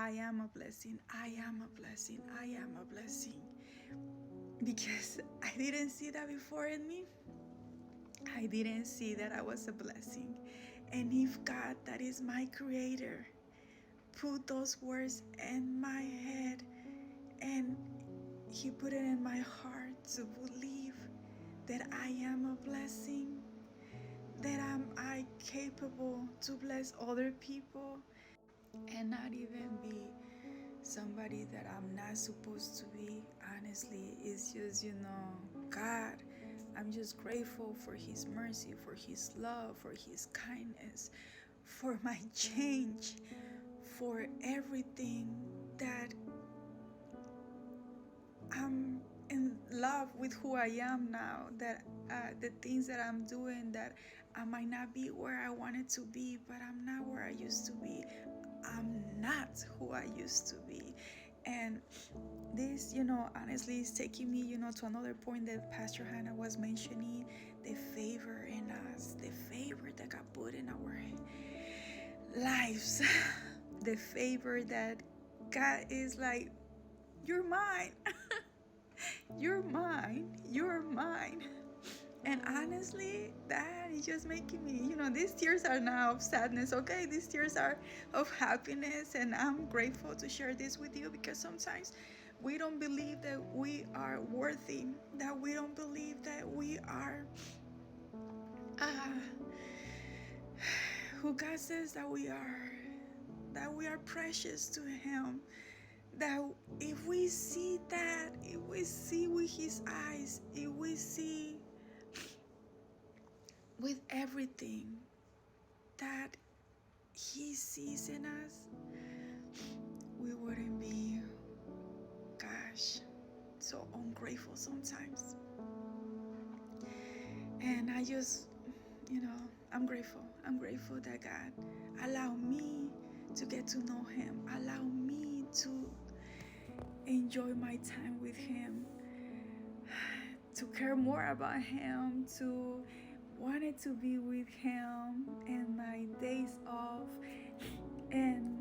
I am a blessing. I am a blessing. I am a blessing. Because I didn't see that before in me. I didn't see that I was a blessing. And if God, that is my creator, put those words in my head and he put it in my heart to believe that I am a blessing, that I capable to bless other people and not even be somebody that I'm not supposed to be. Honestly, it's just, God, I'm just grateful for his mercy, for his love, for his kindness, for my change, for everything that I'm in love with who I am now, that the things that I'm doing, that I might not be where I wanted to be, but I'm not where I used to be. I'm not who I used to be. And this, honestly is taking me, to another point that Pastor Hannah was mentioning, the favor in us, the favor that God put in our lives, the favor that God is like, you're mine. You're mine. You're mine. And honestly, that is just making me, these tears are not of sadness, okay? These tears are of happiness. And I'm grateful to share this with you because sometimes we don't believe that we are worthy, that we don't believe that we are uh, who God says that we are precious to Him. That if we see that, if we see with His eyes, if we see with everything that He sees in us, we wouldn't be, gosh, so ungrateful sometimes. And I just, I'm grateful. I'm grateful that God allowed me to get to know Him, allow me to enjoy my time with Him, to care more about Him, to wanted to be with Him in my days off, and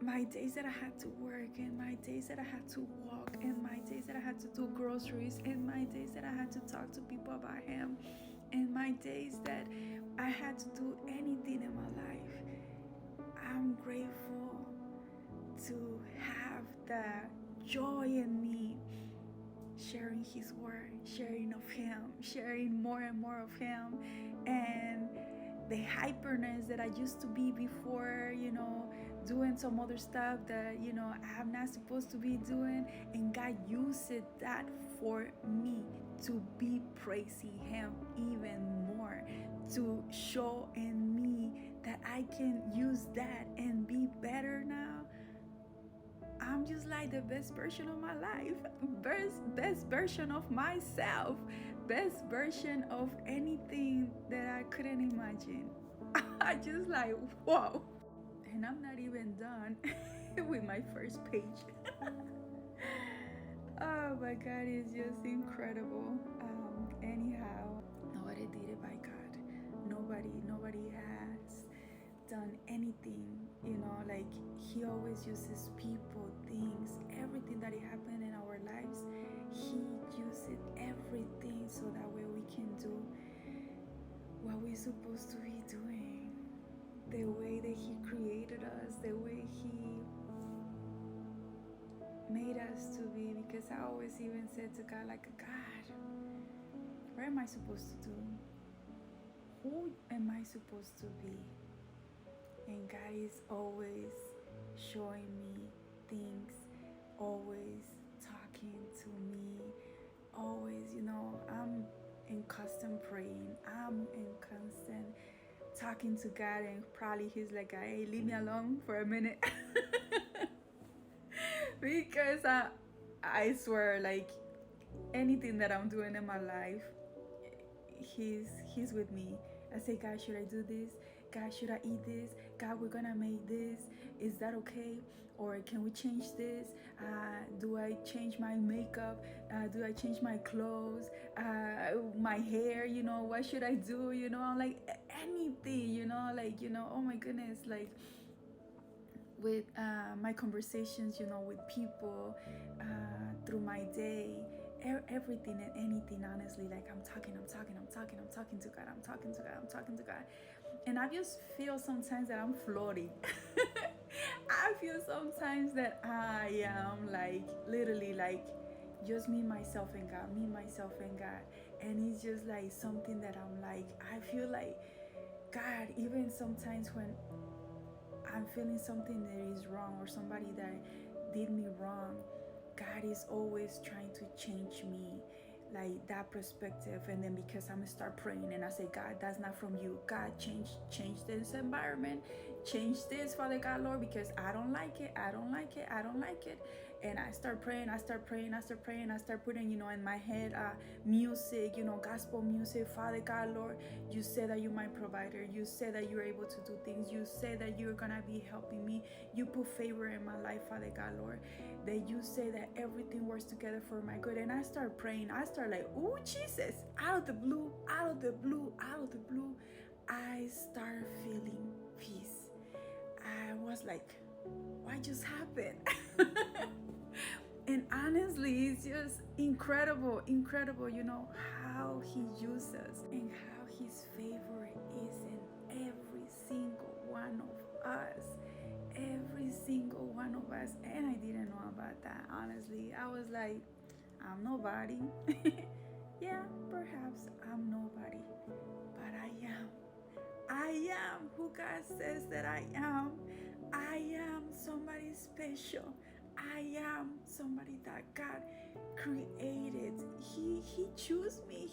my days that I had to work, and my days that I had to walk, and my days that I had to do groceries, and my days that I had to talk to people about Him, and my days that I had to do anything in my life. I'm grateful to have that joy in me, sharing His word, sharing of Him, sharing more and more of Him, and the hyperness that I used to be before, doing some other stuff that, I'm not supposed to be doing. And God used that for me to be praising Him even more, to show in me that I can use that and be better now. I'm just like the best version of my life, best version of myself, best version of anything that I couldn't imagine. I just like, whoa. And I'm not even done with my first page. Oh my God, it's just incredible. Anyhow, nobody did it by God. Nobody has done anything, like He always uses people, things, everything that happened in our lives. He uses everything so that way we can do what we're supposed to be doing, the way that He created us, the way He made us to be. Because I always even said to God, like, God, what am I supposed to do? Who am I supposed to be? And God is always showing me things, always talking to me, always, I'm in constant praying, I'm in constant talking to God, and probably He's like, hey, leave me alone for a minute. Because I swear, like, anything that I'm doing in my life, He's with me. I say, God, should I do this? God, should I eat this? God, we're gonna make this. Is that okay? Or can we change this? Do I change my makeup? Do I change my clothes? My hair? What should I do? I'm like, anything. Like, oh my goodness, like, with my conversations, with people, through my day, everything and anything, honestly. Like I'm talking to God, I'm talking to God. And I just feel sometimes that I'm floating. I feel sometimes that I am like literally like just me, myself, and God, me, myself, and God. And it's just like something that I'm like, I feel like God, even sometimes when I'm feeling something that is wrong or somebody that did me wrong, God is always trying to change me, like that perspective. And then because I'm gonna start praying and I say, God, that's not from you. God, change this environment, change this, Father God, Lord, because I don't like it. I don't like it. I don't like it. And I start praying, I start putting, in my head music, gospel music. Father God, Lord, you said that you're my provider. You said that you're able to do things. You said that you're gonna be helping me. You put favor in my life, Father God, Lord. That you say that everything works together for my good. And I start praying. I start like, oh Jesus, out of the blue, I start feeling peace. I was like, what just happened? And honestly, it's just incredible, how he uses and how his favor is in every single one of us. Every single one of us. And I didn't know about that, honestly. I was like, I'm nobody. Yeah, perhaps I'm nobody, but I am who God says that I am. I am somebody special. I am somebody that God created. He chose me.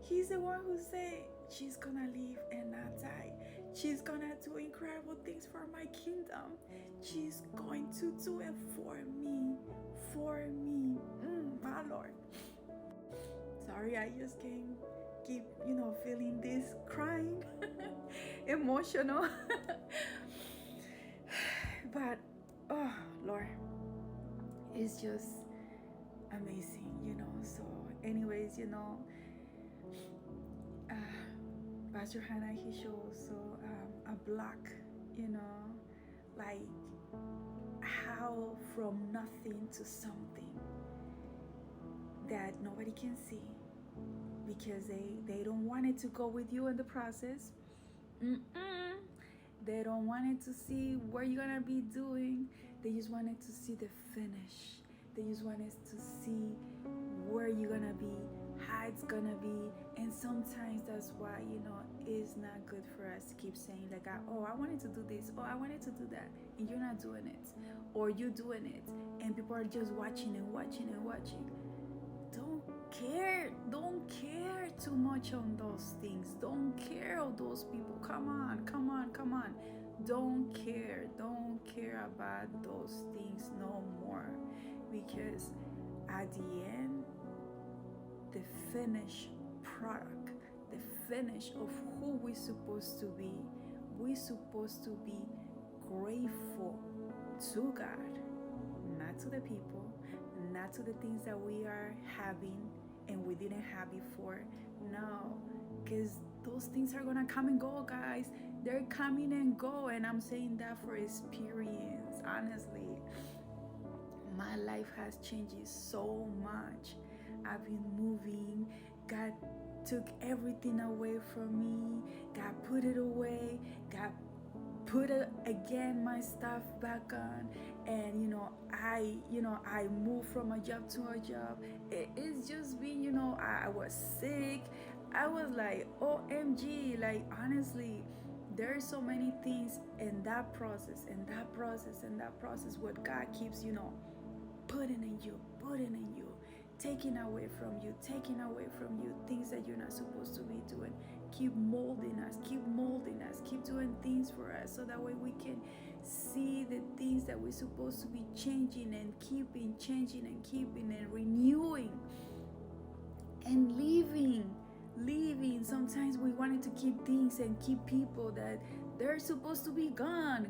He's the one who said she's gonna live and not die. She's gonna do incredible things for my kingdom. She's going to do it for me. My Lord. Sorry, I just can't keep, feeling this, crying, emotional. But, oh, Lord, it's just amazing, So, anyways, Pastor Hannah, he shows a block, like how from nothing to something that nobody can see because they don't want it to go with you in the process. They don't want it to see what you're gonna be doing. They just wanted to see the finish. They just wanted to see where you're gonna be, how it's gonna be. And sometimes that's why, it's not good for us to keep saying like, oh, I wanted to do this, oh, I wanted to do that, and you're not doing it. Or you're doing it and people are just watching and watching. Don't care too much on those things. Don't care of those people. Come on. Don't care about those things no more, because at the end, the finished product, the finish of who we're supposed to be, grateful to God, not to the people, not to the things that we are having and we didn't have before. No, because those things are gonna come and go, guys. They're coming and go, and I'm saying that for experience. Honestly, my life has changed so much. I've been moving. God took everything away from me. God put it away. God put it again, my stuff back on. And I moved from a job to a job. It's just been, I was sick. I was like, OMG, like honestly, there's so many things in that process, what God keeps, putting in you, taking away from you, things that you're not supposed to be doing. Keep molding us, keep doing things for us, so that way we can see the things that we're supposed to be changing and keeping, and renewing and living. Sometimes we wanted to keep things and keep people that they're supposed to be gone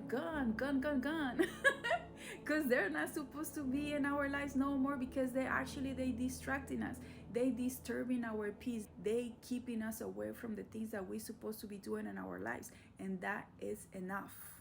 because they're not supposed to be in our lives no more, because they distracting us, they disturbing our peace, they keeping us away from the things that we're supposed to be doing in our lives. And that is enough.